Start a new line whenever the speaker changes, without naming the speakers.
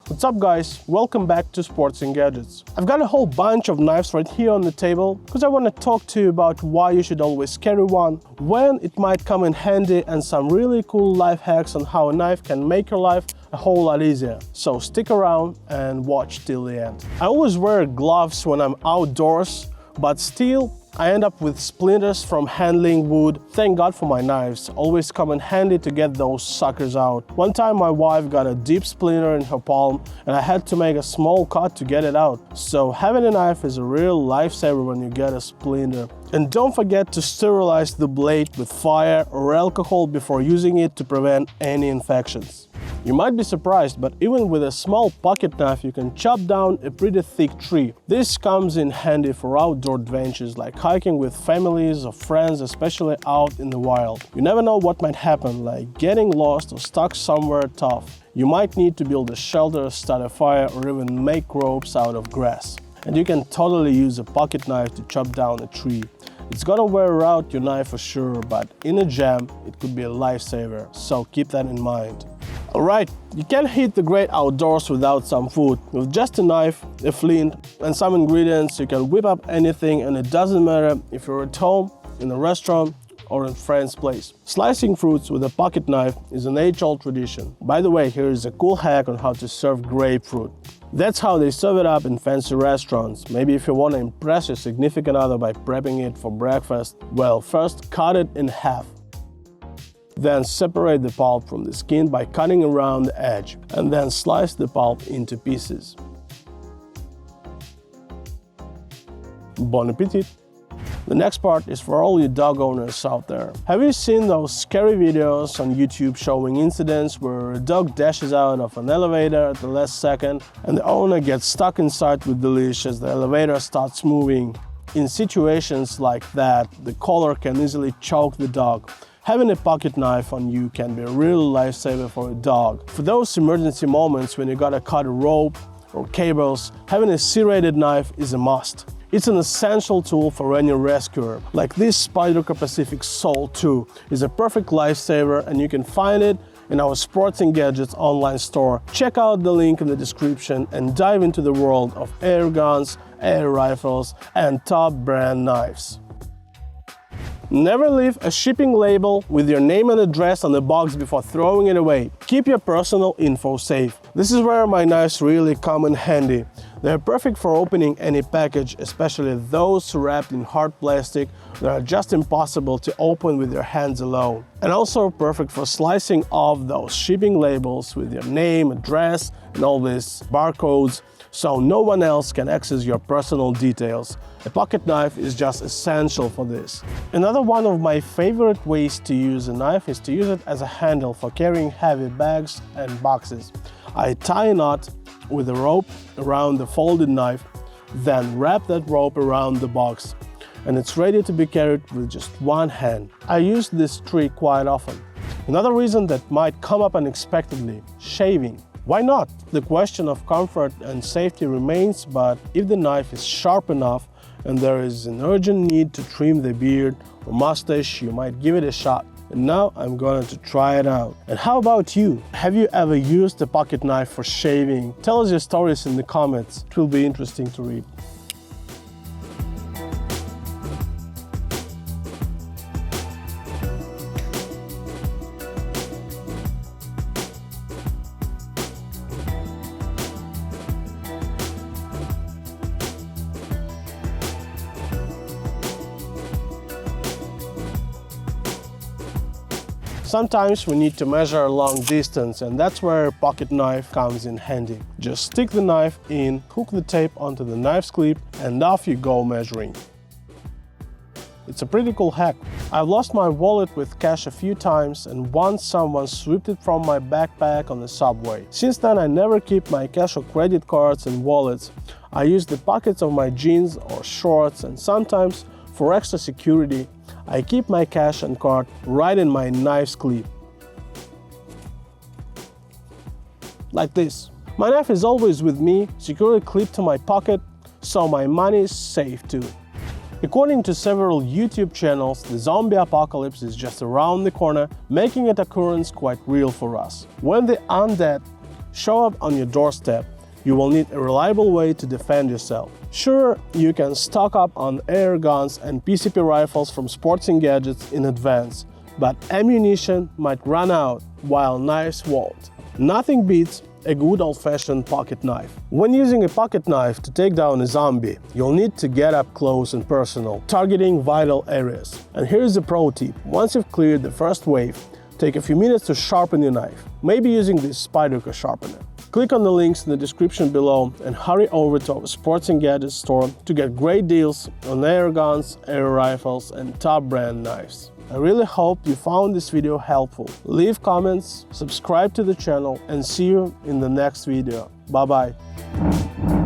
What's up guys, welcome back to Sports and Gadgets. I've got a whole bunch of knives right here on the table because I want to talk to you about why you should always carry one, when it might come in handy, and some really cool life hacks on how a knife can make your life a whole lot easier. So stick around and watch till the end. I always wear gloves when I'm outdoors, but still I end up with splinters from handling wood. Thank God for my knives, always come in handy to get those suckers out. One time my wife got a deep splinter in her palm and I had to make a small cut to get it out. So having a knife is a real lifesaver when you get a splinter. And don't forget to sterilize the blade with fire or alcohol before using it to prevent any infections. You might be surprised, but even with a small pocket knife you can chop down a pretty thick tree. This comes in handy for outdoor adventures like hiking with families or friends, especially out in the wild. You never know what might happen, like getting lost or stuck somewhere tough. You might need to build a shelter, start a fire, or even make ropes out of grass. And you can totally use a pocket knife to chop down a tree. It's gonna wear out your knife for sure, but in a jam it could be a lifesaver, so keep that in mind. Alright, you can't hit the great outdoors without some food. With just a knife, a flint, and some ingredients, you can whip up anything, and it doesn't matter if you're at home, in a restaurant, or in a friend's place. Slicing fruits with a pocket knife is an age-old tradition. By the way, here is a cool hack on how to serve grapefruit. That's how they serve it up in fancy restaurants. Maybe if you want to impress your significant other by prepping it for breakfast, well, first cut it in half. Then separate the pulp from the skin by cutting around the edge, and then slice the pulp into pieces. Bon appetit! The next part is for all you dog owners out there. Have you seen those scary videos on YouTube showing incidents where a dog dashes out of an elevator at the last second and the owner gets stuck inside with the leash as the elevator starts moving? In situations like that, the collar can easily choke the dog. Having a pocket knife on you can be a real lifesaver for a dog. For those emergency moments when you gotta cut a rope or cables, having a serrated knife is a must. It's an essential tool for any rescuer. Like this Spyderco Salt 2 is a perfect lifesaver, and you can find it in our Sports and Gadgets online store. Check out the link in the description and dive into the world of air guns, air rifles, and top brand knives. Never leave a shipping label with your name and address on the box before throwing it away. Keep your personal info safe. This is where my knives really come in handy. They're perfect for opening any package, especially those wrapped in hard plastic that are just impossible to open with your hands alone. And also perfect for slicing off those shipping labels with your name, address, and all these barcodes, so no one else can access your personal details. A pocket knife is just essential for this. Another one of my favorite ways to use a knife is to use it as a handle for carrying heavy bags and boxes. I tie a knot with a rope around the folded knife, then wrap that rope around the box, and it's ready to be carried with just one hand. I use this trick quite often. Another reason that might come up unexpectedly: shaving. Why not? The question of comfort and safety remains, but if the knife is sharp enough and there is an urgent need to trim the beard or mustache, you might give it a shot. And now I'm going to try it out. And how about you? Have you ever used a pocket knife for shaving? Tell us your stories in the comments. It will be interesting to read. Sometimes we need to measure a long distance, and that's where a pocket knife comes in handy. Just stick the knife in, hook the tape onto the knife's clip, and off you go measuring. It's a pretty cool hack. I've lost my wallet with cash a few times, and once someone swept it from my backpack on the subway. Since then I never keep my cash or credit cards in wallets. I use the pockets of my jeans or shorts, and sometimes, for extra security, I keep my cash and card right in my knife's clip. Like this. My knife is always with me, securely clipped to my pocket, so my money is safe too. According to several YouTube channels, the zombie apocalypse is just around the corner, making its occurrence quite real for us. When the undead show up on your doorstep, you will need a reliable way to defend yourself. Sure, you can stock up on air guns and PCP rifles from Sporting Gadgets in advance, but ammunition might run out, while knives won't. Nothing beats a good old-fashioned pocket knife. When using a pocket knife to take down a zombie, you'll need to get up close and personal, targeting vital areas. And here's a pro tip: once you've cleared the first wave, take a few minutes to sharpen your knife, maybe using this Spyderco sharpener. Click on the links in the description below and hurry over to our Sporting Gadgets store to get great deals on air guns, air rifles, and top brand knives. I really hope you found this video helpful. Leave comments, subscribe to the channel, and see you in the next video. Bye bye.